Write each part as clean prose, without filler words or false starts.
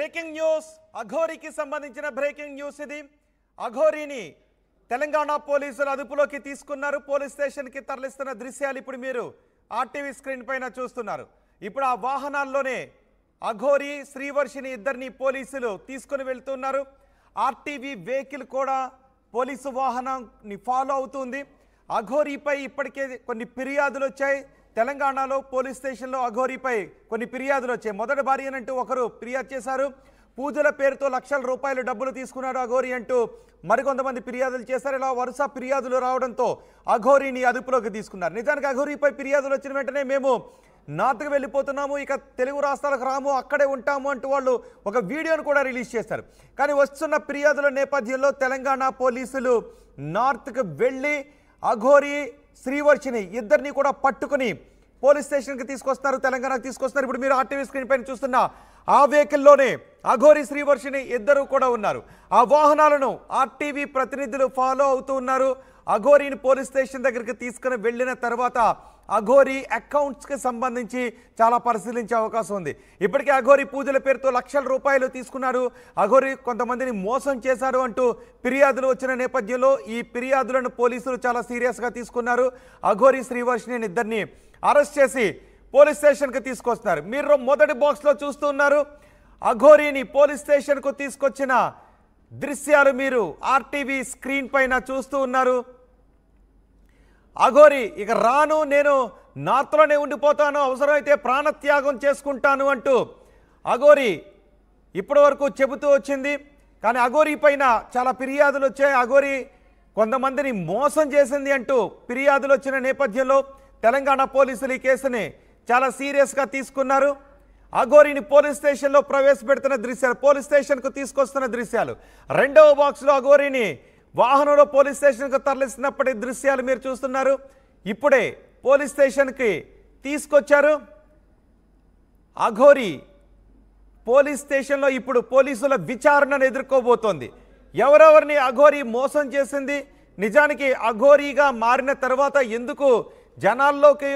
Breaking news అఘోరికి సంబంధించిన breaking news ఇది. అఘోరిని తెలంగాణ పోలీసులు అదుపులోకి తీసుకున్నారు. పోలీస్ స్టేషన్కి తరలిస్తున్న దృశ్యాలు ఇప్పుడు మీరు ఆర్టీవీ స్క్రీన్ పైన చూస్తున్నారు. ఇప్పుడు ఆ వాహనాల్లోనే అఘోరి శ్రీవర్షిని ఇద్దరిని పోలీసులు తీసుకుని వెళ్తున్నారు. ఆర్టీవీ వెహికల్ కూడా పోలీసు వాహనాన్ని ఫాలో అవుతుంది. అఘోరిపై ఇప్పటికే కొన్ని ఫిర్యాదులు వచ్చాయి. తెలంగాణలో పోలీస్ స్టేషన్లో అఘోరిపై కొన్ని ఫిర్యాదులు వచ్చాయి. మొదటి భార్య అంటూ ఒకరు ఫిర్యాదు చేశారు. పూజల పేరుతో లక్షల రూపాయలు డబ్బులు తీసుకున్నాడు అఘోరి అంటూ మరికొంతమంది ఫిర్యాదులు చేశారు. ఇలా వరుస ఫిర్యాదులు రావడంతో అఘోరిని అదుపులోకి తీసుకున్నారు. నిజానికి అఘోరిపై ఫిర్యాదులు వచ్చిన వెంటనే మేము నార్త్కి వెళ్ళిపోతున్నాము, ఇక తెలుగు రాష్ట్రాలకు రాము, అక్కడే ఉంటాము అంటూ వాళ్ళు ఒక వీడియోను కూడా రిలీజ్ చేశారు. కానీ వస్తున్న ఫిర్యాదుల నేపథ్యంలో తెలంగాణ పోలీసులు నార్త్కి వెళ్ళి అఘోరి శ్రీవర్షిని ఇద్దరిని కూడా పట్టుకుని పోలీస్ స్టేషన్కి తీసుకొస్తున్నారు, తెలంగాణకు తీసుకొస్తున్నారు. ఇప్పుడు మీరు ఆర్టీవీ స్క్రీన్ పైన చూస్తున్న ఆ వెహికల్లోనే అఘోరి శ్రీవర్షిని ఇద్దరు కూడా ఉన్నారు. ఆ వాహనాలను ఆర్టీవీ ప్రతినిధులు ఫాలో అవుతూ ఉన్నారు. అఘోరిని పోలీస్ స్టేషన్ దగ్గరికి తీసుకుని వెళ్ళిన తర్వాత అఘోరి అకౌంట్స్కి సంబంధించి చాలా పరిశీలించే అవకాశం ఉంది. ఇప్పటికే అఘోరి పూజల పేరుతో లక్షల రూపాయలు తీసుకున్నారు, అఘోరి కొంతమందిని మోసం చేశారు అంటూ ఫిర్యాదులు వచ్చిన నేపథ్యంలో ఈ ఫిర్యాదులను పోలీసులు చాలా సీరియస్గా తీసుకున్నారు. అఘోరి శ్రీవర్షిని ఇద్దరిని అరెస్ట్ చేసి పోలీస్ స్టేషన్కి తీసుకొస్తున్నారు. మీరు మొదటి బాక్స్లో చూస్తూ ఉన్నారు అఘోరిని పోలీస్ స్టేషన్కు తీసుకొచ్చిన దృశ్యాలు మీరు ఆర్టీవీ స్క్రీన్ పైన చూస్తూ ఉన్నారు. అఘోరి ఇక రాను, నేను నార్త్లోనే ఉండిపోతాను, అవసరమైతే ప్రాణత్యాగం చేసుకుంటాను అంటూ అఘోరి ఇప్పటి వరకు చెబుతూ వచ్చింది. కానీ అఘోరి పైన చాలా ఫిర్యాదులు వచ్చాయి. అఘోరి కొంతమందిని మోసం చేసింది అంటూ ఫిర్యాదులు వచ్చిన నేపథ్యంలో తెలంగాణ పోలీసులు ఈ కేసుని చాలా సీరియస్గా తీసుకున్నారు. అఘోరిని పోలీస్ స్టేషన్లో ప్రవేశపెడుతున్న దృశ్యాలు, పోలీస్ స్టేషన్కు తీసుకొస్తున్న దృశ్యాలు. రెండవ బాక్స్లో అఘోరిని వాహనంలో పోలీస్ స్టేషన్కు తరలిస్తున్నప్పటి దృశ్యాలు మీరు చూస్తున్నారు. ఇప్పుడే పోలీస్ స్టేషన్కి తీసుకొచ్చారు. అఘోరి పోలీస్ స్టేషన్లో ఇప్పుడు పోలీసుల విచారణను ఎదుర్కోబోతోంది. ఎవరెవరిని అఘోరి మోసం చేసింది, నిజానికి అఘోరిగా మారిన తర్వాత ఎందుకు జనాల్లోకి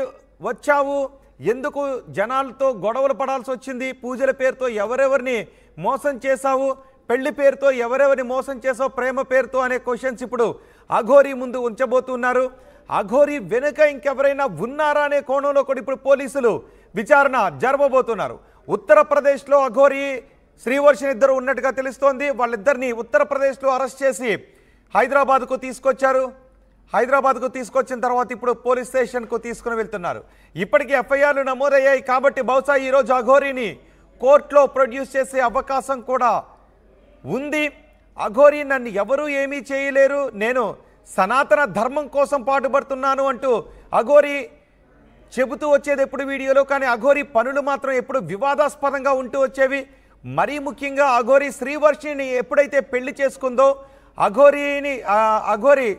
వచ్చావు, ఎందుకు జనాలతో గొడవలు పడాల్సి వచ్చింది, పూజల పేరుతో ఎవరెవరిని మోసం చేశావు, పెళ్లి పేరుతో ఎవరెవరిని మోసం చేసావు, ప్రేమ పేరుతో అనే క్వశ్చన్స్ ఇప్పుడు అఘోరి ముందు ఉంచబోతున్నారు. అఘోరి వెనుక ఇంకెవరైనా ఉన్నారా అనే కోణంలో కూడా ఇప్పుడు పోలీసులు విచారణ జరపబోతున్నారు. ఉత్తరప్రదేశ్లో అఘోరి శ్రీవర్షిని ఇద్దరు ఉన్నట్టుగా తెలుస్తోంది. వాళ్ళిద్దరిని ఉత్తరప్రదేశ్లో అరెస్ట్ చేసి హైదరాబాద్కు తీసుకొచ్చారు. హైదరాబాద్కు తీసుకొచ్చిన తర్వాత ఇప్పుడు పోలీస్ స్టేషన్కు తీసుకుని వెళ్తున్నారు. ఇప్పటికీ ఎఫ్ఐఆర్లు నమోదయ్యాయి కాబట్టి బహుశా ఈరోజు అఘోరిని కోర్టులో ప్రొడ్యూస్ చేసే అవకాశం కూడా ఉంది. అఘోరి నన్ను ఎవరూ ఏమీ చేయలేరు, నేను సనాతన ధర్మం కోసం పాటుపడుతున్నాను అంటూ అఘోరి చెబుతూ వచ్చేది ఎప్పుడు వీడియోలో. కానీ అఘోరి పనులు మాత్రం ఎప్పుడు వివాదాస్పదంగా ఉంటూ వచ్చేవి. మరీ ముఖ్యంగా అఘోరి శ్రీవర్షిని ఎప్పుడైతే పెళ్లి చేసుకుందో, అఘోరి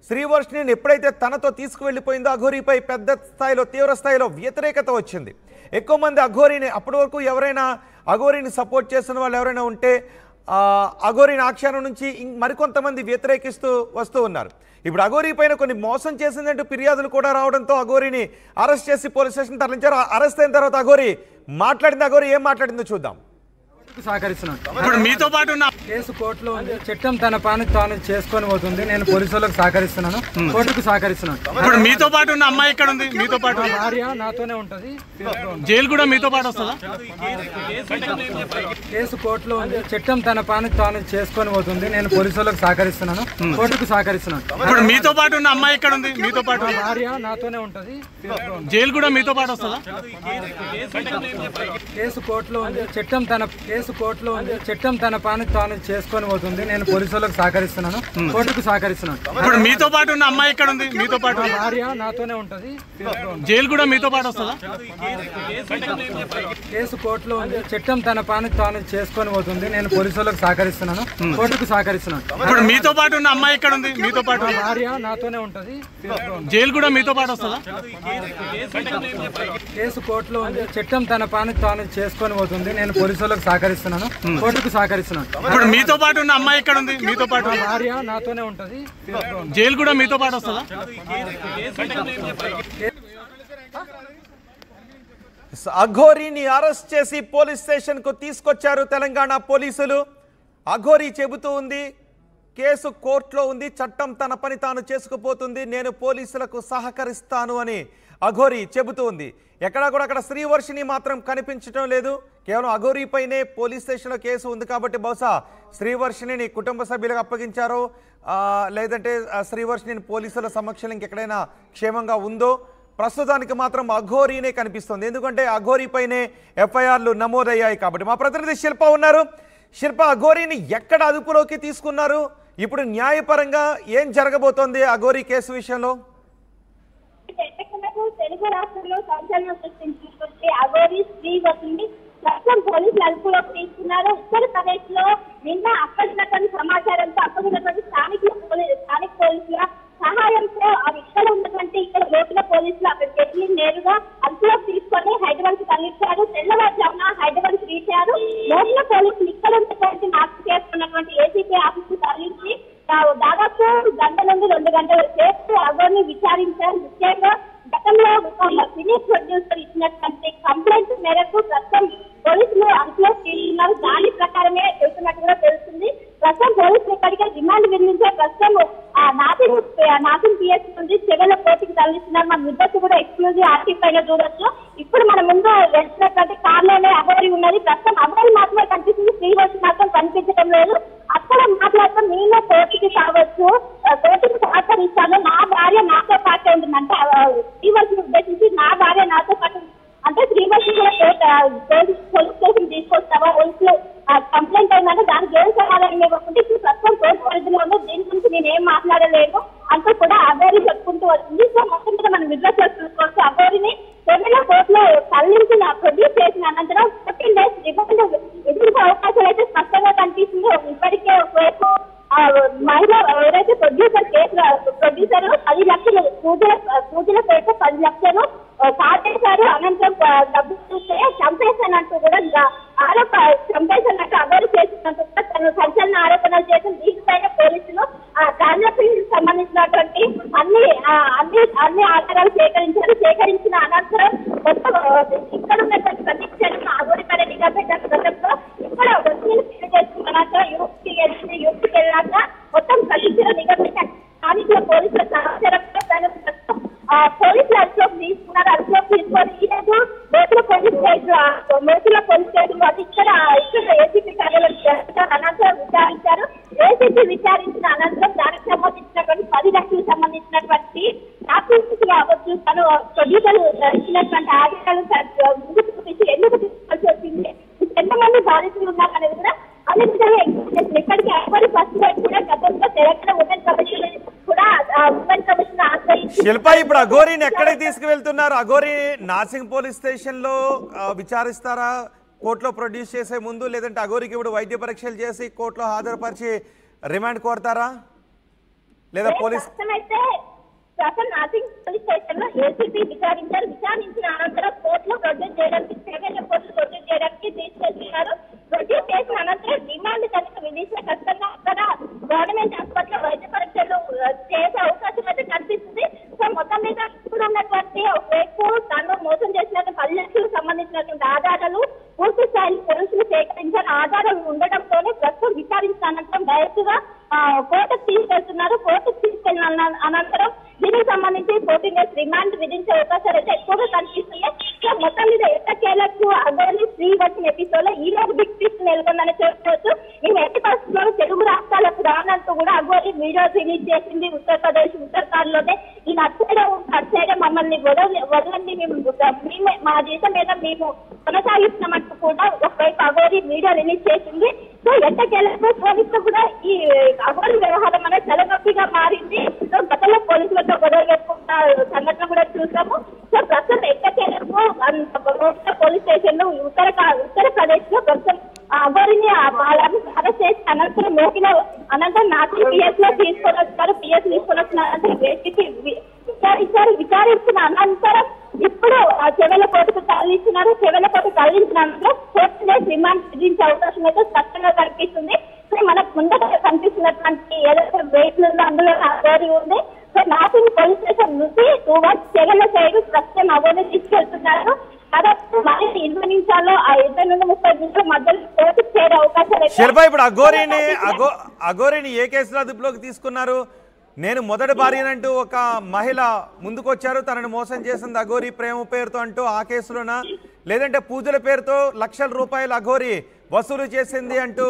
శ్రీవర్షిని ఎప్పుడైతే తనతో తీసుకువెళ్ళిపోయిందో అఘోరిపై పెద్ద స్థాయిలో తీవ్ర స్థాయిలో వ్యతిరేకత వచ్చింది. ఎక్కువ మంది అఘోరిని అప్పటి వరకు ఎవరైనా అఘోరిని సపోర్ట్ చేస్తున్న వాళ్ళు ఎవరైనా ఉంటే అఘోరిని ఆఖ్యానం నుంచి మరికొంతమంది వ్యతిరేకిస్తూ వస్తూ ఉన్నారు. ఇప్పుడు అఘోరి పైన కొన్ని మోసం చేసిందంటూ ఫిర్యాదులు కూడా రావడంతో అఘోరిని అరెస్ట్ చేసి పోలీస్ స్టేషన్ తరలించారు. అరెస్ట్ అయిన తర్వాత అఘోరి ఏం మాట్లాడిందో చూద్దాం. ఇప్పుడు మీతో పాటు ఉన్న కేసు కోర్టులో ఉంది. చట్టం తన పని తాను చేసుకొని పోతుంది. నేను పోలీసులకు సహకరిస్తున్నాను, కోర్టుకు సహకరిస్తున్నాను. ఇప్పుడు మీతో పాటు ఉన్న అమ్మాయి ఎక్కడ ఉంది? మీతో పాటు భార్య నాతోనే ఉంటది. జైలు కూడా మీతో పాటు వస్తుందా? కేసు కోర్టులో ఉంది. చట్టం తన పని తాను చేసుకొని పోతుంది. నేను పోలీసులకు సహకరిస్తున్నాను, కోర్టుకు సహకరిస్తున్నాను. ఇప్పుడు మీతో పాటు ఉన్న అమ్మాయి ఎక్కడ ఉంది? మీతో పాటు భార్య నాతోనే ఉంటది. జైలు కూడా మీతో పాటు వస్తుందా? కేసు కోర్టులో ఉంది. చట్టం తన పని తాను చేసుకొని పోతుంది. నేను పోలీసులకు సహకరిస్తున్నాను, కోర్టుకు సహకరిస్తున్నాను. ఇప్పుడు మీతో పాటు ఉన్న అమ్మాయి ఎక్కడ ఉంది? మీతో పాటు భార్య నాతోనే ఉంటది. జైలు కూడా మీతో పాటు వస్తుందా? కేసు కోర్టులో ఉంది. చట్టం తన పని తాను చేసుకొని పోతుంది. నేను పోలీసులకు సహకరిస్తున్నాను, కోర్టుకు సహకరిస్తున్నాను. ఇప్పుడు మీతో పాటు ఉన్న అమ్మాయి ఎక్కడ ఉంది? మీతో పాటు భార్య నాతోనే ఉంటది. జైలు కూడా మీతో పాటు వస్తుందా? కేసు కోర్టులో ఉంది. చట్టం తన పని తాను చేసుకొని పోతుంది. నేను పోలీసులకు సహకరిస్తున్నాను, కోర్టుకు సహకరిస్తున్నాను. ఇప్పుడు మీతో పాటు ఉన్న అమ్మాయి ఎక్కడ ఉంది? మీతో పాటు భార్య నాతోనే ఉంటది. జైలు కూడా మీతో పాటు వస్తుందా? అఘోరీని అరెస్ట్ చేసి పోలీస్ స్టేషన్ కు తీసుకొచ్చారు తెలంగాణ పోలీసులు. అఘోరీ చెబుతూ ఉంది, కేసు కోర్టులో ఉంది, చట్టం తన పని తాను చేసుకుపోతుంది, నేను పోలీసులకు సహకరిస్తాను అని అఘోరీ చెబుతూ ఉంది. ఎక్కడా కూడా అక్కడ శ్రీవర్షిని మాత్రం కనిపించడం లేదు. కేవలం అఘోరీ పైనే పోలీస్ స్టేషన్లో కేసు ఉంది కాబట్టి బహుశా శ్రీవర్షిని కుటుంబ సభ్యులకు అప్పగించారో లేదంటే శ్రీవర్షిని పోలీసుల సమక్షంలో ఇంకెక్కడైనా క్షేమంగా ఉందో. ప్రస్తుతానికి మాత్రం అఘోరీనే కనిపిస్తుంది, ఎందుకంటే అఘోరీ పైనే ఎఫ్ఐఆర్లు నమోదయ్యాయి కాబట్టి. మా ప్రతినిధి శిల్ప ఉన్నారు. శిల్ప, అఘోరీని ఎక్కడ అదుపులోకి తీసుకున్నారు? ఇప్పుడు న్యాయపరంగా ఏం జరగబోతోంది అఘోరీ కేసు విషయంలో? తెలుగు రాష్ట్రంలో సంచలనం సృష్టించినటువంటి అఘోరీ శ్రీవర్షిని ప్రస్తుతం పోలీసులు అదుపులోకి తీసుకున్నారు. ఉత్తరప్రదేశ్ లో నిన్న అప్పటినటువంటి సమాచారంతో అప్పటినటువంటి స్థానిక పోలీసుల సహాయంతో ఇక్కడ ఉన్నటువంటి ఇక్కడ లోపల పోలీసులు అక్కడికి వెళ్ళి నేరుగా అదుపులోకి తీసుకొని హైదరాబాద్ కు తరలించారు. తెల్లవారుజామున హైదరాబాద్ రీచ్ అయ్యారు. లోపల పోలీసులు ఇక్కడ ఉన్నటువంటి మార్పు చేసుకున్నటువంటి ఏసీపీ ఆఫీస్ కు తరలించి దాదాపు గంట నుండి 2 గంటల సేపు అఘోరీని విచారించారు. ముఖ్యంగా గతంలో సినీ ప్రొడ్యూసర్ ఇచ్చినటువంటి కంప్లైంట్ మేరకు ప్రస్తుతం పోలీసులు అదుపులోకి తీసుకున్నారు. దాని ప్రకారమే చేస్తున్నట్టు కూడా తెలుస్తుంది. ప్రస్తుతం పోలీసులు ఇక్కడికి రిమాండ్ విధించే ప్రస్తుతం నాసిన్ పిఎస్ నుండి చెవెల కోర్టుకి తరలిస్తున్నారు. మన విద్యార్థి కూడా ఎక్స్క్లూజివ్ ఆర్టీ పైన చూడొచ్చు. ఇప్పుడు మన ముందు వెళ్తున్నటువంటి కార్లోనే అఘోరీ ఉన్నది. ప్రస్తుతం అఘోరీ మాత్రమే కనిపిస్తుంది, శ్రీవర్షి మాత్రం కనిపించడం లేదు. అక్కడ మాట్లాడటం నేనే కోర్టుకి కావచ్చు, కోర్టుకి సహకరిస్తాను, నా భార్య నాతో పాటే ఉంటుంది అంటే శ్రీవర్షిని ఉద్దేశించి నా భార్య నాతో పాటు అంటే శ్రీవర్షి కూడా పోలీస్ స్టేషన్ తీసుకొస్తావా, పోలీసులు కంప్లైంట్ అయిందంటే దానికి ఏం సమాధానం ఇవ్వకుంటే ఇప్పుడు ప్రస్తుతం కోర్టు పరిధిలో ఉంది, దీని గురించి నేనేం మాట్లాడలేదు అంటూ కూడా అఘోరీ చెప్పుకుంటూ వస్తుంది. సో మొత్తం మీద మనం విడుదల చూసుకోవచ్చు. అఘోరీని తెలంగాణ కోర్టులో తరలించిన ప్రొడ్యూస్ చేసిన అనంతరం 15 days రిమాండ్ ఎదుర్కొనే అవకాశాలు అయితే స్పష్టంగా కనిపిస్తుంది. ఇప్పటికే ఒకవైపు మహిళ ఎవరైతే ప్రొడ్యూసర్ 10 లక్షలు పూజల పేట 10 లక్షలు కాటేశారు. అనంతరం డబ్బు చూస్తే చంపేశానంటూ కూడా చంపేశానంటూ అఘోరీ చేసినట్టు కూడా తను సంచలన ఆరోపణలు చేసి దీనిపైన పోలీసులు ట్రాన్సాక్షన్ సంబంధించినటువంటి అన్ని ఆధారాలు సేకరించిన అనంతరం మొత్తం ఇక్కడ ఉన్నటువంటి ప్రతి క్షణం అఘోరీ పైన నిఘా పెట్టారు. గతంలో ఇక్కడ చేసుకున్న అనంతరం యూపీకి వెళ్ళాక మొత్తం ప్రతిక్షణ నిఘా పెట్టారు. స్థానికుల పోలీసుల సమాచారంతో పోలీసులు అదుపులోకి తీసుకున్నారు. అదుపులోకి తీసుకొని ఈ రోజు మేతుల పోలీస్ స్టేషన్ అది ఇక్కడ ఏసీపీ కార్యాలయం అనంతరం విచారించారు. ఏసీపీ విచారించిన అనంతరం దానికి సంబంధించినటువంటి 10 లక్షలకు సంబంధించినటువంటి డాక్యుమెంట్స్ కావచ్చు, తను ప్రొడ్యూసర్ ఇచ్చినటువంటి ఆధారాలు ముందుకు చూపించి ఎందుకు తీసుకోవాల్సి వచ్చింది, ఎంతమంది బాధితులు ఉన్నారు అనేది కూడా అన్ని విధంగా ఇప్పటికీ అఘోరీ ఫస్ట్ కూడా గతంలో తెలంగాణ ఉమెన్ కమిషన్ కూడా ఆశ్రయించి. శిల్ప, ఇప్పుడు అఘోరీని ఎక్కడికి తీసుకువెళ్తున్నారు? అఘోరీ నాసింగ్ పోలీస్ స్టేషన్ లో విచారిస్తారా కోర్టులో ప్రొడ్యూస్ చేసే ముందు, లేదంటే అఘోరీకి ఇప్పుడు వైద్య పరీక్షలు చేసి కోర్టులో హాజరుపరిచి రిమాండ్ కోరతారా లేదా పోలీస్? నాసింగ్ పోలీస్ స్టేషన్ లో ఏసీపీ విచారించిన అనంతరం కోర్టులో ప్రొడ్యూస్ చేయడానికి తీసుకెళ్తున్నారు. ప్రొడ్యూస్ చేసిన అనంతరం రిమాండ్ కనుక విధిస్తే ఖచ్చితంగా అక్కడ గవర్నమెంట్ హాస్పిటల్ వైద్య పరీక్షలు చేసే అవకాశం అయితే కనిపిస్తుంది. సో మొత్తం మీద ఇప్పుడు ఉన్నటువంటి వైపు తను మోసం చేసినట్టు 10 లక్షలకు సంబంధించినటువంటి ఆధారాలు పూర్తి స్థాయిలో పోలీసులు సేకరించిన ఆధారాలు ఉండడంతోనే ప్రస్తుతం విచారించిన అనంతరం డైరెక్ట్ గా కోర్టుకు తీసుకెళ్తున్నారు. కోర్టుకు తీసుకెళ్లిన అనంతరం దీనికి సంబంధించి 14 days రిమాండ్ విధించే అవకాశాలు అయితే ఎక్కువగా కనిపిస్తున్నాయి. సో మొత్తం మీద ఎట్టకేలకు అఘోరీ శ్రీవర్షిని ఎపిసోడ్ లో ఈ రోజు బిగ్ ట్విస్ట్ నెలకొందని చెప్పుకోవచ్చు. ఈ ఎట్టి పరిస్థితుల్లో తెలుగు రాష్ట్రాలకు రానంటూ కూడా అఘోరీ వీడియో రిలీజ్ చేసింది. ఉత్తరాఖండ్ లోనే ఈ నచ్చడం మమ్మల్ని వదలండి, మేము మా దేశం మీద మేము కొనసాగిస్తున్నామంటూ కూడా ఒకవైపు అఘోరీ వీడియో రిలీజ్ చేసింది. సో ఎట్టకేలకు పోలీసులు కూడా ఈ అఘోరీ వ్యవహారం అనేది తలనొప్పిగా మారింది. సో గతంలో పోలీసులతో గొడవ పెట్టుకున్న సంఘటన కూడా చూసాము. సో ప్రస్తుతం ఎట్టకేలకు పోలీస్ స్టేషన్ లో ఉత్తరప్రదేశ్ లో ప్రస్తుతం అఘోరీని అరెస్ట్ చేసి అనంతరం నాసిన్ పిఎస్ లో తీసుకొని వచ్చిన విచారించిన అనంతరం ఇప్పుడు చెవెల కోర్టుకు తరలిస్తున్నారు. చెవెల కోర్టు తరలించిన అనంతరం 14 days రిమాండ్ విధించే అవకాశం అయితే స్పష్టంగా కనిపిస్తుంది. సో మనకు ముందుగా కనిపిస్తున్నటువంటి ఏదైతే వెయిట్లు ఉందో అందులో అఘోరీ ఉంది. సో నాసిన్ పోలీస్ స్టేషన్ నుంచి 2 చెవెల సైడ్ ప్రస్తుతం అఘోరీని తీసుకెళ్తున్నారు. దాదాపు 20 నిమిషాల్లో 20 నుండి 30 నిమిషాల మధ్యలో కోర్టుకు చేరే అవకాశాలు శిల్ప ఇప్పుడు అఘోరిని ఏ కేసులో అదుపులోకి తీసుకున్నారు? నేను మొదటి భార్యనంటూ ఒక మహిళ ముందుకొచ్చారు, తనని మోసం చేసింది అఘోరి ప్రేమ పేరుతో అంటూ ఆ కేసులోనా, లేదంటే పూజల పేరుతో లక్షల రూపాయలు అఘోరి వసూలు చేసింది అంటూ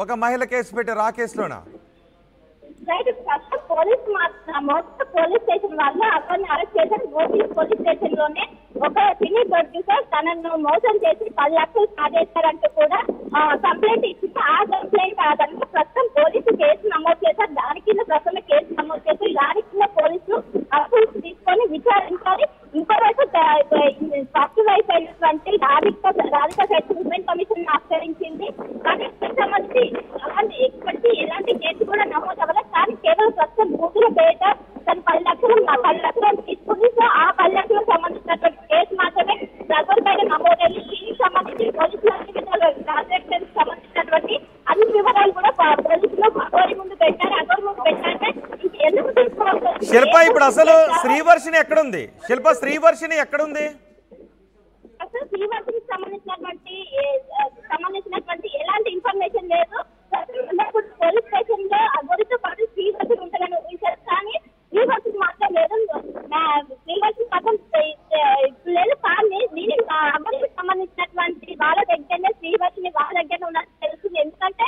ఒక మహిళ కేసు పెట్టారు ఆ కేసులోనా? పోలీస్ స్టేషన్ వాళ్ళు అతన్ని అరెస్ట్ చేశారు. పోలీస్ స్టేషన్ లోనే ఒక సినీ ప్రొడ్యూసర్ తనను మోసం చేసి 10 లక్షలు సాధించారంటూ కూడా కంప్లైంట్ ఇచ్చింది. ఆ కంప్లైంట్ ఆధారంగా ప్రస్తుతం పోలీసులు కేసు నమోదు చేశారు. దాని కింద ప్రస్తుతం కేసు నమోదు చేసి దాని కింద పోలీసులు అప్పులు తీసుకొని విచారించాలి. ఇంకోవైపు ఫస్ట్ వైపు అయినటువంటి రాధిక సెటిల్మెంట్ కమిషన్ ఆశ్రయించింది. కానీ సంబంధించి అలాంటి ఎప్పటికీ ఎలాంటి కేసు కూడా నమోదు అవ్వలేదు. కానీ కేవలం ప్రస్తుతం బూతుల పేట తను 10 లక్షలు తీసుకుని సో ఆ 10 లక్షలకు సంబంధించినటువంటి కేసు మాత్రమే దగ్గర పైన నమోదయ్యి దీనికి సంబంధించి పోలీసులు ట్రాన్సాక్షన్ సంబంధించినటువంటి అన్ని వివరాలు కూడా పోలీసులు అఘోరి ముందు పెట్టారు. అఘోరి ముందు పెట్టారంటే ఎందుకు తీసుకోవాలి? శిల్ప ఇప్పుడు అసలు శ్రీవర్షిని ఎక్కడుంది? శిల్ప శ్రీవర్షిని ఎక్కడుంది? అసలు శ్రీవర్షికి సంబంధించినటువంటి ఎలాంటి ఇన్ఫర్మేషన్ లేదు. పోలీస్ స్టేషన్ లో అఘోరితో పాటు శ్రీవర్షిని ఉంటుందని ఊహించారు. కానీ శ్రీవర్షికి మాత్రం లేదు. శ్రీవర్షికి మాత్రం లేదు. కానీ నేను అఘోరికి సంబంధించినటువంటి వాళ్ళ దగ్గరనే శ్రీవర్షిని వాళ్ళ దగ్గర ఉన్నట్టు తెలుస్తుంది. ఎందుకంటే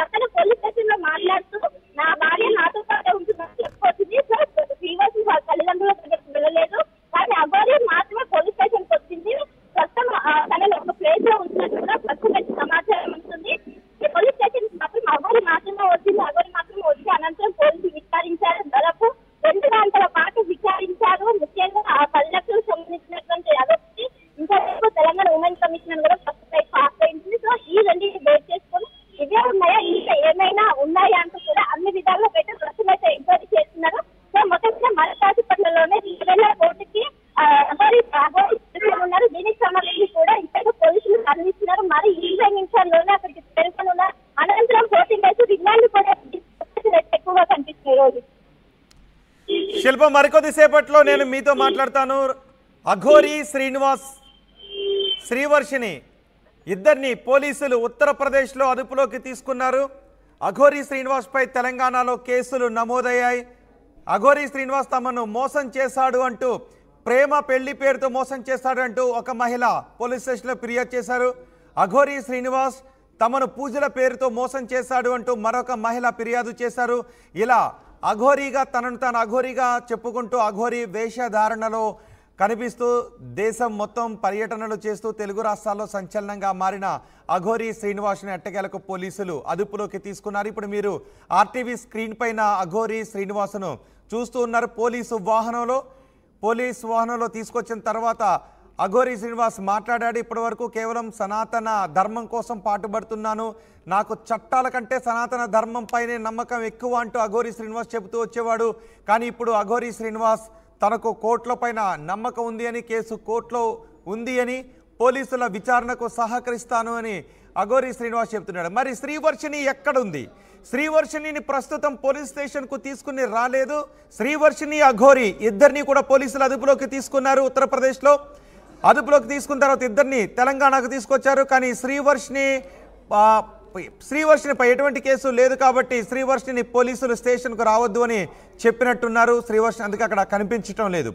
అక్కడ పోలీస్ స్టేషన్ లో మాట్లాడుతూ నా భార్య నాతో పాటే ఉంటుందని చెప్పుకొచ్చింది. సో శ్రీవర్షిని వాళ్ళ తల్లిదండ్రుల దగ్గరికి వెళ్ళలేదు. కానీ అఘోరి మాత్రమే పోలీస్ స్టేషన్ కి వచ్చింది. ప్రస్తుతం తనని ఒక ప్లేస్ లో ఉంచినట్టు కూడా ప్రస్తుతం సమాచారం ఉంటుంది. పోలీస్ స్టేషన్ మాత్రం అఘోరి మాత్రమే వచ్చింది. అఘోరి మాత్రమే వచ్చి అనంతరం పోలీసులు విచారించారు. దాదాపు 2 గంటల పాటు విచారించారు. ముఖ్యంగా ఆ 10 లక్షలకు సంబంధించినటువంటి అదొకటి ఇంకా తెలంగాణ ఉమెన్ కమిషనర్ కూడా ప్రస్తుతం ఆశ్రయించింది. సో ఈ రెండింటిని బేస్ చేసుకుని ఇవే ఉన్నాయా ఇంకా ఏమైనా ఉన్నాయా అంటూ కూడా అన్ని విధాలుగా పెట్టి ప్రస్తుతం అయితే ఎంక్వైరీ చేస్తున్నారు. సో మొత్తంగా మరకాసిపట్నంలోనే 2000 కోట్లకి అఘోరి ఉన్నారు. దీనికి సంబంధించి కూడా ఇక్కడ పోలీసులు తరలిస్తున్నారు. మరి 20 నిమిషాల్లోనే అక్కడికి చేరుకొని ఉన్నారు. అనంతరం 14 డేస్ రిమాండ్ కూడా ఎక్కువగా కనిపిస్తుంది రోజు. శిల్ప మరికొద్ది సేపట్లో నేను మీతో మాట్లాడతాను. అఘోరి శ్రీనివాస్, శ్రీవర్షిని ఇద్దరిని పోలీసులు ఉత్తరప్రదేశ్లో అదుపులోకి తీసుకున్నారు. అఘోరి శ్రీనివాస్ పై తెలంగాణలో కేసులు నమోదయ్యాయి. అఘోరి శ్రీనివాస్ తమను మోసం చేశాడు అంటూ, ప్రేమ పెళ్లి పేరుతో మోసం చేశాడు అంటూ ఒక మహిళ పోలీస్ స్టేషన్లో ఫిర్యాదు చేశారు. అఘోరి శ్రీనివాస్ తమను పూజల పేరుతో మోసం చేశాడు అంటూ మరొక మహిళ ఫిర్యాదు చేశారు. ఇలా అఘోరీగా తనను తాను అఘోరీగా చెప్పుకుంటూ అఘోరి వేషధారణలో కనిపిస్తూ దేశం మొత్తం పర్యటనలు చేస్తూ తెలుగు రాష్ట్రాల్లో సంచలనంగా మారిన అఘోరి శ్రీనివాస్ని ఎట్టకేలకు పోలీసులు అదుపులోకి తీసుకున్నారు. ఇప్పుడు మీరు ఆర్టీవీ స్క్రీన్ పైన అఘోరి శ్రీనివాస్ను చూస్తూ ఉన్నారు. పోలీసు వాహనంలో తీసుకొచ్చిన తర్వాత అఘోరి శ్రీనివాస్ మాట్లాడాడు. ఇప్పటి వరకు కేవలం సనాతన ధర్మం కోసం పాటుపడుతున్నాను, నాకు చట్టాల కంటే సనాతన ధర్మం పైనే నమ్మకం ఎక్కువ అంటూ అఘోరి శ్రీనివాస్ చెబుతూ వచ్చేవాడు. కానీ ఇప్పుడు అఘోరి శ్రీనివాస్ తనకు కోర్టుల పైన నమ్మకం ఉంది అని, కేసు కోర్టులో ఉంది అని, పోలీసుల విచారణకు సహకరిస్తాను అని అఘోరి శ్రీనివాస్ చెబుతున్నాడు. మరి శ్రీవర్షిని ఎక్కడుంది? శ్రీవర్షిని ప్రస్తుతం పోలీస్ స్టేషన్కు తీసుకుని రాలేదు. శ్రీవర్షిని అఘోరి ఇద్దరిని కూడా పోలీసులు అదుపులోకి తీసుకున్నారు. ఉత్తరప్రదేశ్లో అదుపులోకి తీసుకున్న తర్వాత ఇద్దరిని తెలంగాణకు తీసుకొచ్చారు. కానీ శ్రీవర్షినిపై ఎటువంటి కేసు లేదు కాబట్టి శ్రీవర్షిని పోలీసులు స్టేషన్కు రావద్దు అని చెప్పినట్టున్నారు. శ్రీవర్షిని అందుకే అక్కడ కనిపించడం లేదు.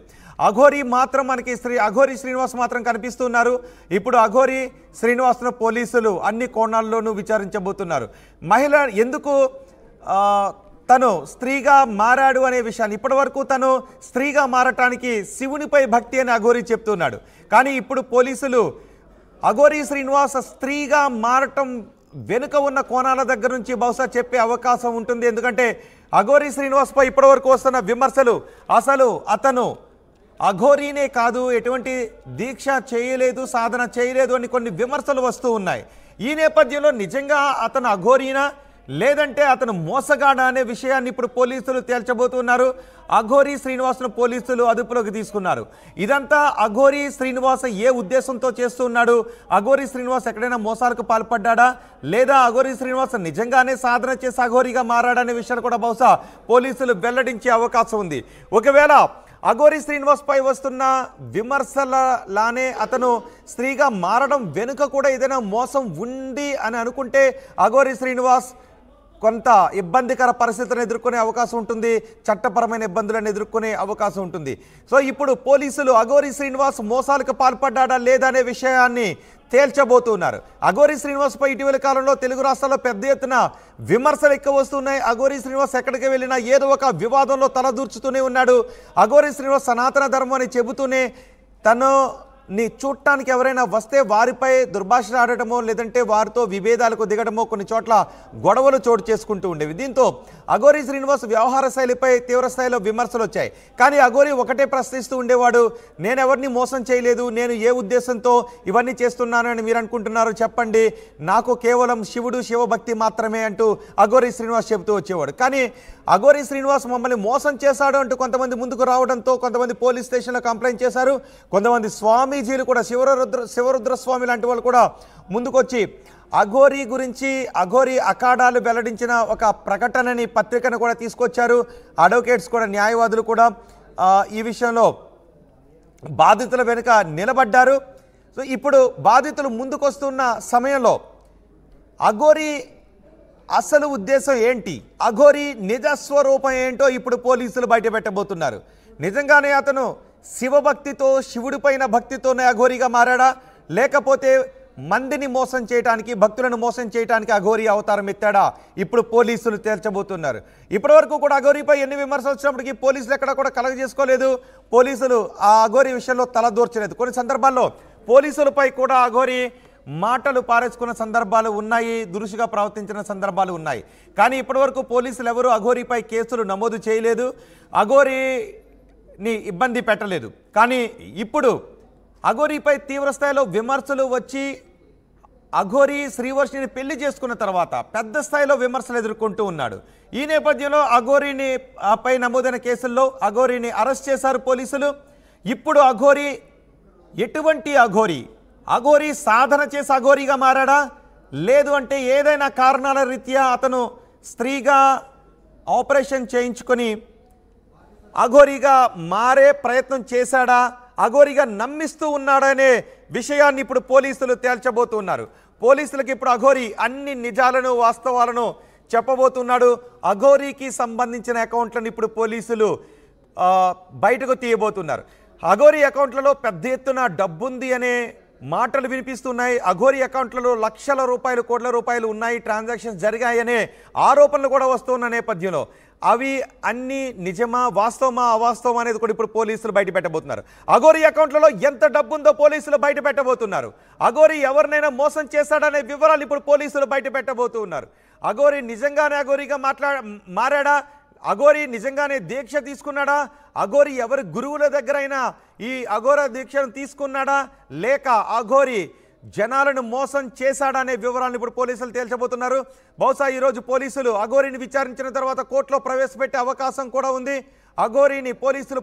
అఘోరి మాత్రం మనకి అఘోరి శ్రీనివాస్ మాత్రం కనిపిస్తున్నారు. ఇప్పుడు అఘోరి శ్రీనివాస్ను పోలీసులు అన్ని కోణాల్లోనూ విచారించబోతున్నారు. మహిళ ఎందుకు తను స్త్రీగా మారాడు అనే విషయాన్ని, ఇప్పటి వరకు తను స్త్రీగా మారటానికి శివునిపై భక్తి అని అఘోరి చెప్తున్నాడు. కానీ ఇప్పుడు పోలీసులు అఘోరి శ్రీనివాస్ స్త్రీగా మారటం వెనుక ఉన్న కోణాల దగ్గర నుంచి బహుశా చెప్పే అవకాశం ఉంటుంది. ఎందుకంటే అఘోరి శ్రీనివాస్పై ఇప్పటివరకు వస్తున్న విమర్శలు, అసలు అతను అఘోరీనే కాదు, ఎటువంటి దీక్ష చేయలేదు, సాధన చేయలేదు అని కొన్ని విమర్శలు వస్తూ ఉన్నాయి. ఈ నేపథ్యంలో నిజంగా అతను అఘోరీనా లేదంటే అతను మోసగాడా అనే విషయాన్ని ఇప్పుడు పోలీసులు తేల్చబోతున్నారు. అఘోరి శ్రీనివాస్ను పోలీసులు అదుపులోకి తీసుకున్నారు. ఇదంతా అఘోరి శ్రీనివాస్ ఏ ఉద్దేశంతో చేస్తున్నాడు? అఘోరి శ్రీనివాస్ ఎక్కడైనా మోసాలకు పాల్పడ్డా లేదా అఘోరి శ్రీనివాస్ నిజంగానే సాధన చేసి అఘోరిగా మారాడనే విషయాన్ని కూడా బహుశా పోలీసులు వెల్లడించే అవకాశం ఉంది. ఒకవేళ అఘోరి శ్రీనివాస్ పై వస్తున్న విమర్శలలానే అతను స్త్రీగా మారడం వెనుక కూడా ఏదైనా మోసం ఉంది అని అనుకుంటే అఘోరి శ్రీనివాస్ కొంత ఇబ్బందికర పరిస్థితులను ఎదుర్కొనే అవకాశం ఉంటుంది, చట్టపరమైన ఇబ్బందులను ఎదుర్కొనే అవకాశం ఉంటుంది. సో ఇప్పుడు పోలీసులు అఘోరి శ్రీనివాస్ మోసాలకు పాల్పడ్డా లేదా అనే విషయాన్ని తేల్చబోతున్నారు. అఘోరి శ్రీనివాస్ పై ఇటీవల కాలంలో తెలుగు రాష్ట్రాల్లో పెద్ద ఎత్తున విమర్శలు ఎక్కువ వస్తున్నాయి. అఘోరి శ్రీనివాస్ ఎక్కడికి వెళ్ళినా ఏదో ఒక వివాదంలో తలదూర్చుతూనే ఉన్నాడు. అఘోరి శ్రీనివాస్ సనాతన ధర్మం అని చెబుతూనే తనని చూడటానికి ఎవరైనా వస్తే వారిపై దుర్భాషలు ఆడటమో లేదంటే వారితో విభేదాలకు దిగడమో కొన్ని చోట్ల గొడవలు చోటు చేసుకుంటూ ఉండేవి. దీంతో అఘోరి శ్రీనివాస్ వ్యవహార శైలిపై తీవ్ర స్థాయిలో విమర్శలు వచ్చాయి. కానీ అఘోరి ఒకటే ప్రశ్నిస్తూ ఉండేవాడు, నేను ఎవరిని మోసం చేయలేదు, నేను ఏ ఉద్దేశంతో ఇవన్నీ చేస్తున్నానని మీరు అనుకుంటున్నారు చెప్పండి, నాకు కేవలం శివుడు శివభక్తి మాత్రమే అంటూ అఘోరి శ్రీనివాస్ చెబుతూ వచ్చేవాడు. కానీ అఘోరి శ్రీనివాస్ మమ్మల్ని మోసం చేశాడు అంటూ కొంతమంది ముందుకు రావడంతో కొంతమంది పోలీస్ స్టేషన్లో కంప్లైంట్ చేశారు. కొంతమంది స్వామీజీలు కూడా శివరుద్రస్వామి లాంటి వాళ్ళు కూడా ముందుకొచ్చి అఘోరి గురించి అఘోరి అఖాడాలు వెల్లడించిన ఒక ప్రకటనని పత్రికను కూడా తీసుకొచ్చారు. అడ్వకేట్స్ కూడా న్యాయవాదులు కూడా ఈ విషయంలో బాధితుల వెనుక నిలబడ్డారు. సో ఇప్పుడు బాధితులు ముందుకొస్తున్న సమయంలో అఘోరి అసలు ఉద్దేశం ఏంటి, అఘోరి నిజస్వరూపం ఏంటో ఇప్పుడు పోలీసులు బయటపెట్టబోతున్నారు. నిజంగానే అతను శివభక్తితో శివుడిపైన భక్తితోనే అఘోరిగా మారాడా, లేకపోతే మందిని మోసం చేయడానికి భక్తులను మోసం చేయడానికి అఘోరి అవతారం ఎత్తాడా, ఇప్పుడు పోలీసులు తేల్చబోతున్నారు. ఇప్పటి వరకు కూడా అఘోరిపై ఎన్ని విమర్శలు వచ్చినప్పటికీ పోలీసులు ఎక్కడ కూడా కలగజేసుకోలేదు. పోలీసులు ఆ అఘోరి విషయంలో తలదూర్చలేదు. కొన్ని సందర్భాల్లో పోలీసులపై కూడా అఘోరి మాటలు పారేసుకున్న సందర్భాలు ఉన్నాయి, దురుసుగా ప్రవర్తించిన సందర్భాలు ఉన్నాయి. కానీ ఇప్పటివరకు పోలీసులు ఎవరు అఘోరిపై కేసులు నమోదు చేయలేదు, అఘోరిని ఇబ్బంది పెట్టలేదు. కానీ ఇప్పుడు అఘోరిపై తీవ్రస్థాయిలో విమర్శలు వచ్చి అఘోరి శ్రీవర్షిని పెళ్లి చేసుకున్న తర్వాత పెద్ద స్థాయిలో విమర్శలు ఎదుర్కొంటూ ఉన్నాడు. ఈ నేపథ్యంలో అఘోరిని పై నమోదైన కేసుల్లో అఘోరిని అరెస్ట్ చేశారు పోలీసులు. ఇప్పుడు అఘోరి ఎటువంటి అఘోరి, అఘోరి సాధన చేసి అఘోరిగా మారాడా, లేదు అంటే ఏదైనా కారణాల రీత్యా అతను స్త్రీగా ఆపరేషన్ చేయించుకొని అఘోరిగా మారే ప్రయత్నం చేశాడా, అఘోరిగా నమ్మిస్తూ ఉన్నాడనే విషయాన్ని ఇప్పుడు పోలీసులు తేల్చబోతున్నారు. పోలీసులకు ఇప్పుడు అఘోరి అన్ని నిజాలను వాస్తవాలను చెప్పబోతున్నాడు. అఘోరికి సంబంధించిన అకౌంట్లను ఇప్పుడు పోలీసులు బయటకు తీయబోతున్నారు. అఘోరి అకౌంట్లలో పెద్ద ఎత్తున డబ్బుంది అనే మాటలు వినిపిస్తున్నాయి. అఘోరి అకౌంట్లలో లక్షల రూపాయలు కోట్ల రూపాయలు ఉన్నాయి, ట్రాన్సాక్షన్స్ జరిగాయనే ఆరోపణలు కూడా వస్తున్న నేపథ్యంలో అవి అన్ని నిజమా వాస్తవమా అవాస్తవం అనేది కూడా ఇప్పుడు పోలీసులు బయట పెట్టబోతున్నారు. అఘోరి అకౌంట్లలో ఎంత డబ్బు ఉందో పోలీసులు బయట పెట్టబోతున్నారు. అఘోరి ఎవరినైనా మోసం చేశాడనే వివరాలు ఇప్పుడు పోలీసులు బయట పెట్టబోతున్నారు. అఘోరి నిజంగానే అఘోరిగా మారాడా, అఘోరి నిజంగానే దీక్ష తీసుకున్నాడా, అఘోరి ఎవరి గురువుల దగ్గరైనా ఈ అఘోర దీక్షను తీసుకున్నాడా, లేక అఘోరి జనాలను మోసం చేశాడనే వివరాలను ఇప్పుడు పోలీసులు తేల్చబోతున్నారు. బహుశా ఈరోజు పోలీసులు అఘోరిని విచారించిన తర్వాత కోర్టులో ప్రవేశపెట్టే అవకాశం కూడా ఉంది. అఘోరిని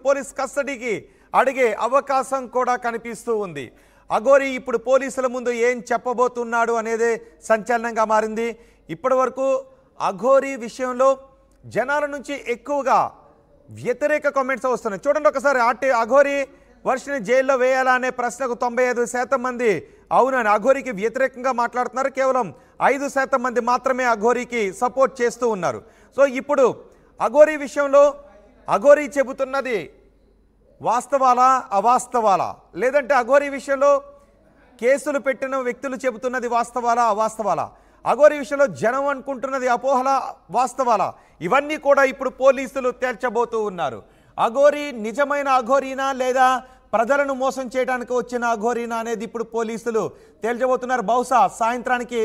పోలీస్ కస్టడీకి అడిగే అవకాశం కూడా కనిపిస్తూ ఉంది. అఘోరి ఇప్పుడు పోలీసుల ముందు ఏం చెప్పబోతున్నాడు అనేది సంచలనంగా మారింది. ఇప్పటి వరకు అఘోరి విషయంలో జనాల నుంచి ఎక్కువగా వ్యతిరేక కామెంట్స్ వస్తున్నాయి. చూడండి ఒకసారి అఘోరి వర్షిని జైల్లో వేయాలా అనే ప్రశ్నకు 95% మంది అవునని అఘోరికి వ్యతిరేకంగా మాట్లాడుతున్నారు. కేవలం 5% మంది మాత్రమే అఘోరికి సపోర్ట్ చేస్తూ ఉన్నారు. సో ఇప్పుడు అఘోరి విషయంలో అఘోరి చెబుతున్నది వాస్తవాలా అవాస్తవాలా, లేదంటే అఘోరి విషయంలో కేసులు పెట్టిన వ్యక్తులు చెబుతున్నది వాస్తవాలా అవాస్తవాలా, అఘోరి విషయంలో జనం అనుకుంటున్నది అపోహల వాస్తవాలా, ఇవన్నీ కూడా ఇప్పుడు పోలీసులు తేల్చబోతూ ఉన్నారు. అఘోరి నిజమైన అఘోరీనా లేదా ప్రజలను మోసం చేయడానికి వచ్చిన అఘోరీనా అనేది ఇప్పుడు పోలీసులు తేల్చబోతున్నారు. బహుశా సాయంత్రానికి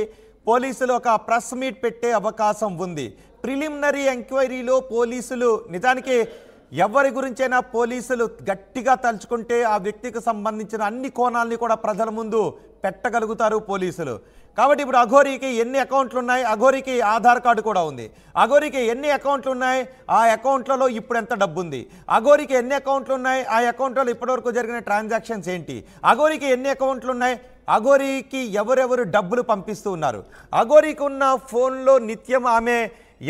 పోలీసులు ఒక ప్రెస్ మీట్ పెట్టే అవకాశం ఉంది. ప్రిలిమినరీ ఎంక్వైరీలో పోలీసులు నిజానికి ఎవరి గురించైనా పోలీసులు గట్టిగా తలుచుకుంటే ఆ వ్యక్తికి సంబంధించిన అన్ని కోణాలని కూడా ప్రజల ముందు పెట్టగలుగుతారు పోలీసులు. కాబట్టి ఇప్పుడు అఘోరికి ఎన్ని అకౌంట్లు ఉన్నాయి, అఘోరికి ఆధార్ కార్డు కూడా ఉంది, అఘోరికి ఎన్ని అకౌంట్లు ఉన్నాయి, ఆ అకౌంట్లలో ఇప్పుడు ఎంత డబ్బు ఉంది, అఘోరికి ఎన్ని అకౌంట్లు ఉన్నాయి, ఆ అకౌంట్లలో ఇప్పటివరకు జరిగిన ట్రాన్సాక్షన్స్ ఏంటి, అఘోరికి ఎన్ని అకౌంట్లు ఉన్నాయి, అఘోరికి ఎవరెవరు డబ్బులు పంపిస్తూ ఉన్నారు, అఘోరికి ఉన్న ఫోన్లో నిత్యం ఆమె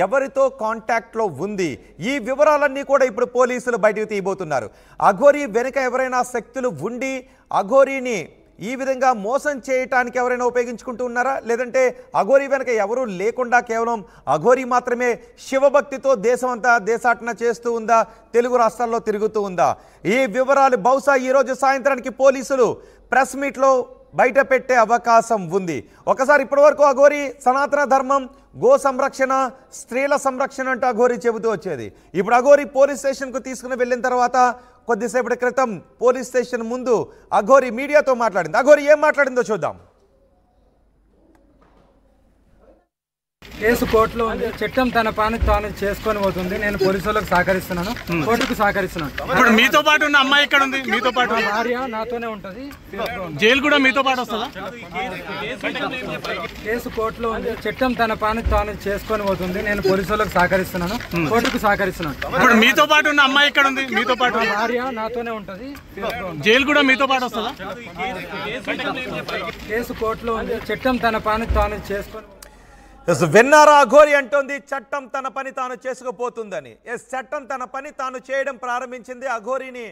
ఎవరితో కాంటాక్ట్లో ఉంది, ఈ వివరాలన్నీ కూడా ఇప్పుడు పోలీసులు బయటకు తీయబోతున్నారు. అఘోరీ వెనుక ఎవరైనా శక్తులు ఉండి అఘోరీని ఈ విధంగా మోసం చేయటానికి ఎవరైనా ఉపయోగించుకుంటూ ఉన్నారా, లేదంటే అఘోరీ వెనక ఎవరూ లేకుండా కేవలం అఘోరీ మాత్రమే శివభక్తితో దేశమంతా దేశాటన చేస్తూ ఉందా, తెలుగు రాష్ట్రాల్లో తిరుగుతూ ఉందా? ఈ వివరాలు బహుశా ఈరోజు సాయంత్రానికి పోలీసులు ప్రెస్ మీట్లో బయట పెట్టే అవకాశం ఉంది. ఒకసారి ఇప్పటివరకు అఘోరీ సనాతన ధర్మం, గో సంరక్షణ, స్త్రీల సంరక్షణ అంటూ అఘోరీ చెబుతూ వచ్చేది. ఇప్పుడు అఘోరీ పోలీస్ స్టేషన్కు తీసుకుని వెళ్ళిన తర్వాత కొద్దిసేపటి క్రితం పోలీస్ స్టేషన్ ముందు అఘోరీ మీడియాతో మాట్లాడింది. అఘోరీ ఏం మాట్లాడిందో చూద్దాం. కేసు కోర్టులో ఉంది. చట్టం తన పని తాను చేసుకొని పోతుంది. నేను పోలీసులకు సహకరిస్తున్నాను, కోర్టుకు సహకరిస్తున్నాను. ఇప్పుడు మీతో పాటు ఉన్న అమ్మాయి ఎక్కడ ఉంది? మీతో పాటు భార్య నాతోనే ఉంటది. జైలు కూడా మీతో పాటు వస్తుందా? కేసు కోర్టులో ఉంది. చట్టం తన పని తాను చేసుకొని పోతుంది. నేను పోలీసులకు సహకరిస్తున్నాను, కోర్టుకు సహకరిస్తున్నాను. ఇప్పుడు మీతో పాటు ఉన్న అమ్మాయి ఎక్కడ ఉంది? మీతో పాటు భార్య నాతోనే ఉంటది. జైలు కూడా మీతో పాటు వస్తుందా? కేసు కోర్టులో ఉంది. చట్టం తన పని తాను చేసుకొని విన్నారా? అఘోరీ అంటోంది చట్టం తన పని తాను చేసుకుపోతుందని. చట్టం తన పని తాను చేయడం ప్రారంభించింది. అఘోరీని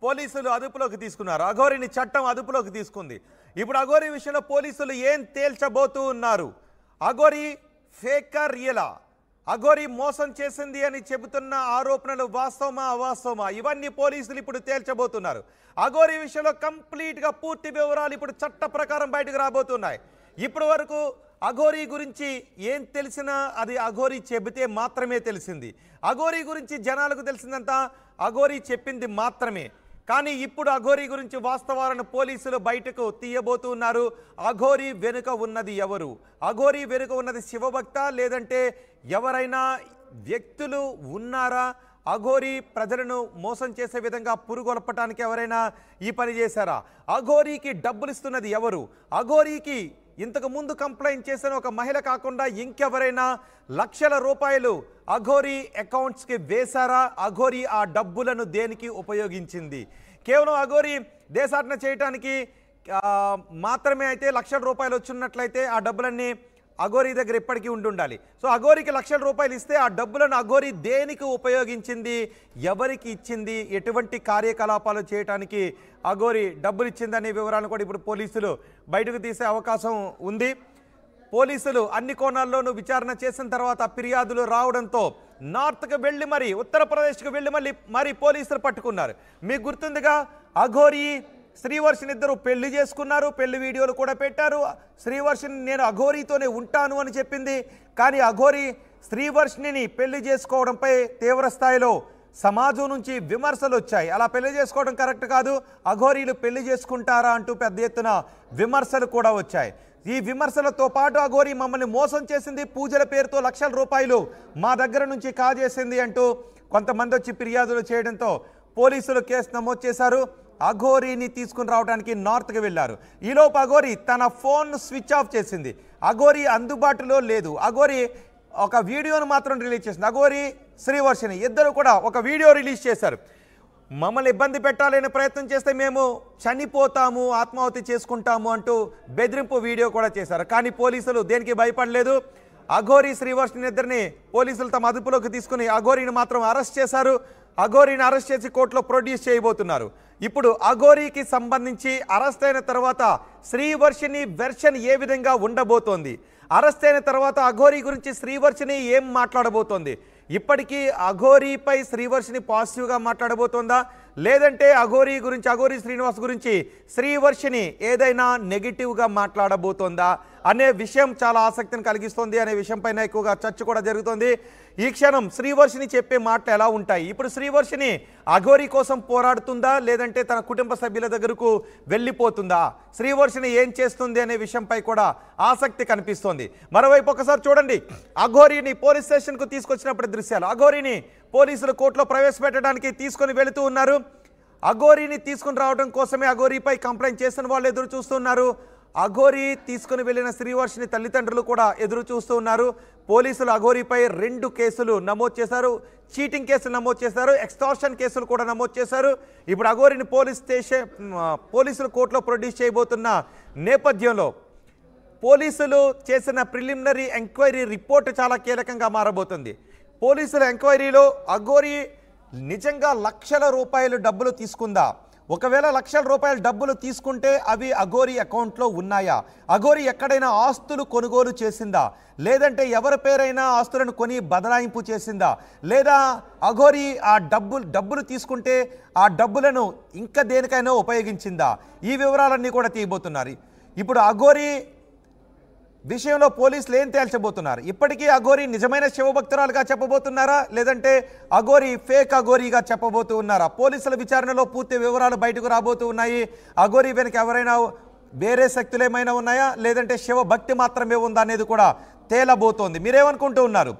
పోలీసులు అదుపులోకి తీసుకున్నారు. అఘోరీని చట్టం అదుపులోకి తీసుకుంది. ఇప్పుడు అఘోరీ విషయంలో పోలీసులు ఏం తేల్చబోతూ ఉన్నారు? అఘోరీ ఫేకా రియలా? అఘోరీ మోసం చేసింది అని చెబుతున్న ఆరోపణలు వాస్తవమా అవాస్తవమా? ఇవన్నీ పోలీసులు ఇప్పుడు తేల్చబోతున్నారు. అఘోరీ విషయంలో కంప్లీట్గా పూర్తి వివరాలు ఇప్పుడు చట్ట ప్రకారం బయటకు రాబోతున్నాయి. ఇప్పటి వరకు అఘోరీ గురించి ఏం తెలిసినా అది అఘోరీ చెబితే మాత్రమే తెలిసింది. అఘోరీ గురించి జనాలకు తెలిసిందంతా అఘోరీ చెప్పింది మాత్రమే. కానీ ఇప్పుడు అఘోరీ గురించి వాస్తవాలను పోలీసులు బయటకు తీయబోతున్నారు. అఘోరీ వెనుక ఉన్నది ఎవరు? అఘోరీ వెనుక ఉన్నది శివభక్త, లేదంటే ఎవరైనా వ్యక్తులు ఉన్నారా? అఘోరీ ప్రజలను మోసం చేసే విధంగా పురుగొల్పటానికి ఎవరైనా ఈ పని చేశారా? అఘోరీకి డబ్బులు ఇస్తున్నది ఎవరు? అఘోరీకి ఇంతకు ముందు కంప్లైంట్ చేసిన ఒక మహిళ కాకుండా ఇంకెవరైనా లక్షల రూపాయలు అఘోరీ అకౌంట్స్కి వేశారా? అఘోరీ ఆ డబ్బులను దేనికి ఉపయోగించింది? కేవలం అఘోరీ దేశాటన చేయటానికి మాత్రమే అయితే లక్షల రూపాయలు వచ్చినట్లయితే ఆ డబ్బులన్నీ అఘోరీ దగ్గర ఇప్పటికీ ఉండాలి. సో అఘోరీకి లక్షల రూపాయలు ఇస్తే ఆ డబ్బులను అఘోరీ దేనికి ఉపయోగించింది, ఎవరికి ఇచ్చింది, ఎటువంటి కార్యకలాపాలు చేయడానికి అఘోరీ డబ్బులు ఇచ్చిందనే వివరాలను కూడా ఇప్పుడు పోలీసులు బయటకు తీసే అవకాశం ఉంది. పోలీసులు అన్ని కోణాల్లోనూ విచారణ చేసిన తర్వాత ఫిర్యాదులు రావడంతో నార్త్కి వెళ్ళి మరి ఉత్తరప్రదేశ్కి వెళ్ళి మరి పోలీసులు పట్టుకున్నారు. మీకు గుర్తుందిగా, అఘోరీ శ్రీవర్షిని ఇద్దరు పెళ్లి చేసుకున్నారు, పెళ్లి వీడియోలు కూడా పెట్టారు. శ్రీవర్షిని నేను అఘోరీతోనే ఉంటాను అని చెప్పింది. కానీ అఘోరీ శ్రీవర్షిని పెళ్లి చేసుకోవడంపై తీవ్ర స్థాయిలో సమాజం నుంచి విమర్శలు వచ్చాయి. అలా పెళ్లి చేసుకోవడం కరెక్ట్ కాదు, అఘోరీలు పెళ్లి చేసుకుంటారా అంటూ పెద్ద ఎత్తున విమర్శలు కూడా వచ్చాయి. ఈ విమర్శలతో పాటు అఘోరీ మమ్మల్ని మోసం చేసింది, పూజల పేరుతో లక్షల రూపాయలు మా దగ్గర నుంచి కాజేసింది అంటూ కొంతమంది వచ్చి ఫిర్యాదులు చేయడంతో పోలీసులు కేసు నమోదు చేశారు. అఘోరీని తీసుకుని రావడానికి నార్త్కి వెళ్ళారు. ఈలోపు అఘోరీ తన ఫోన్ స్విచ్ ఆఫ్ చేసింది. అఘోరీ అందుబాటులో లేదు. అఘోరీ ఒక వీడియోను మాత్రం రిలీజ్ చేసింది. అఘోరీ శ్రీవర్షిని ఇద్దరు కూడా ఒక వీడియో రిలీజ్ చేశారు. మమ్మల్ని ఇబ్బంది పెట్టాలని ప్రయత్నం చేస్తే మేము చనిపోతాము, ఆత్మాహుతి చేసుకుంటాము అంటూ బెదిరింపు వీడియో కూడా చేశారు. కానీ పోలీసులు దేనికి భయపడలేదు. అఘోరీ శ్రీవర్షిని ఇద్దరిని పోలీసులు తమ అదుపులోకి తీసుకుని అఘోరీని మాత్రం అరెస్ట్ చేశారు. అఘోరీని అరెస్ట్ చేసి కోర్టులో ప్రొడ్యూస్ చేయబోతున్నారు. ఇప్పుడు అఘోరీకి సంబంధించి అరెస్ట్ అయిన తర్వాత శ్రీవర్షిని వెర్షన్ ఏ విధంగా ఉండబోతోంది, అరెస్ట్ అయిన తర్వాత అఘోరీ గురించి శ్రీవర్షిని ఏం మాట్లాడబోతోంది, ఇప్పటికీ అఘోరీపై శ్రీవర్షిని పాజిటివ్గా మాట్లాడబోతోందా, లేదంటే అఘోరీ గురించి అఘోరీ శ్రీనివాస్ గురించి శ్రీవర్షిని ఏదైనా నెగిటివ్గా మాట్లాడబోతోందా అనే విషయం చాలా ఆసక్తిని కలిగిస్తుంది. అనే విషయంపైన ఎక్కువగా చర్చ కూడా జరుగుతోంది. ఈ క్షణం శ్రీవర్షిని చెప్పే మాటలు ఎలా ఉంటాయి? ఇప్పుడు శ్రీవర్షిని అఘోరీ కోసం పోరాడుతుందా, లేదంటే తన కుటుంబ సభ్యుల దగ్గరకు వెళ్ళిపోతుందా? శ్రీవర్షిని ఏం చేస్తుంది అనే విషయంపై కూడా ఆసక్తి కనిపిస్తోంది. మరోవైపు ఒకసారి చూడండి, అఘోరీని పోలీస్ స్టేషన్కు తీసుకొచ్చినప్పుడు దృశ్యాలు. అఘోరీని పోలీసులు కోర్టులో ప్రవేశపెట్టడానికి తీసుకొని వెళుతూ ఉన్నారు. అఘోరీని తీసుకుని రావడం కోసమే అఘోరీపై కంప్లైంట్ చేసిన వాళ్ళు ఎదురు చూస్తున్నారు. అఘోరీ తీసుకుని వెళ్ళిన శ్రీవర్షిని తల్లిదండ్రులు కూడా ఎదురు చూస్తూ ఉన్నారు. పోలీసులు అఘోరీపై 2 కేసులు నమోదు చేశారు. చీటింగ్ కేసులు నమోదు చేశారు, ఎక్స్టార్షన్ కేసులు కూడా నమోదు చేశారు. ఇప్పుడు అఘోరీని పోలీసులు కోర్టులో ప్రొడ్యూస్ చేయబోతున్న నేపథ్యంలో పోలీసులు చేసిన ప్రిలిమినరీ ఎంక్వైరీ రిపోర్ట్ చాలా కీలకంగా మారబోతుంది. పోలీసుల ఎంక్వైరీలో అఘోరి నిజంగా లక్షల రూపాయలు డబ్బులు తీసుకుందా? ఒకవేళ లక్షల రూపాయల డబ్బులు తీసుకుంటే అవి అఘోరి అకౌంట్లో ఉన్నాయా? అఘోరి ఎక్కడైనా ఆస్తులు కొనుగోలు చేసిందా? లేదంటే ఎవరి పేరైనా ఆస్తులను కొని బదలాయింపు చేసిందా? లేదా అఘోరి ఆ డబ్బులు తీసుకుంటే ఆ డబ్బులను ఇంకా దేనికైనా ఉపయోగించిందా? ఈ వివరాలన్నీ కూడా తీయబోతున్నారు. ఇప్పుడు అఘోరి విషయంలో పోలీసులు ఏం తేల్చబోతున్నారు? ఇప్పటికీ అఘోరి నిజమైన శివభక్తురాలుగా చెప్పబోతున్నారా, లేదంటే అఘోరి ఫేక్ అఘోరిగా చెప్పబోతూ ఉన్నారా? పోలీసుల విచారణలో పూర్తి వివరాలు బయటకు రాబోతూ ఉన్నాయి. అఘోరి వెనక ఎవరైనా వేరే శక్తులు ఏమైనా ఉన్నాయా, లేదంటే శివభక్తి మాత్రమే ఉందా అనేది కూడా తేలబోతోంది. మీరేమనుకుంటూ ఉన్నారు?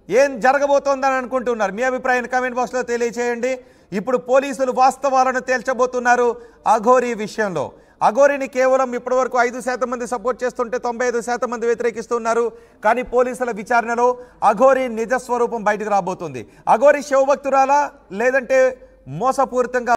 ఏం జరగబోతోందని అనుకుంటున్నారు? మీ అభిప్రాయాన్ని కామెంట్ బాక్స్లో తెలియచేయండి. ఇప్పుడు పోలీసులు వాస్తవాలను తేల్చబోతున్నారు అఘోరి విషయంలో. అఘోరిని కేవలం ఇప్పటివరకు 5% మంది సపోర్ట్ చేస్తుంటే 95% మంది వ్యతిరేకిస్తున్నారు. కానీ పోలీసుల విచారణలో అఘోరి నిజస్వరూపం బయటకు రాబోతుంది. అఘోరి శివభక్తురాలా, లేదంటే మోసపూరితంగా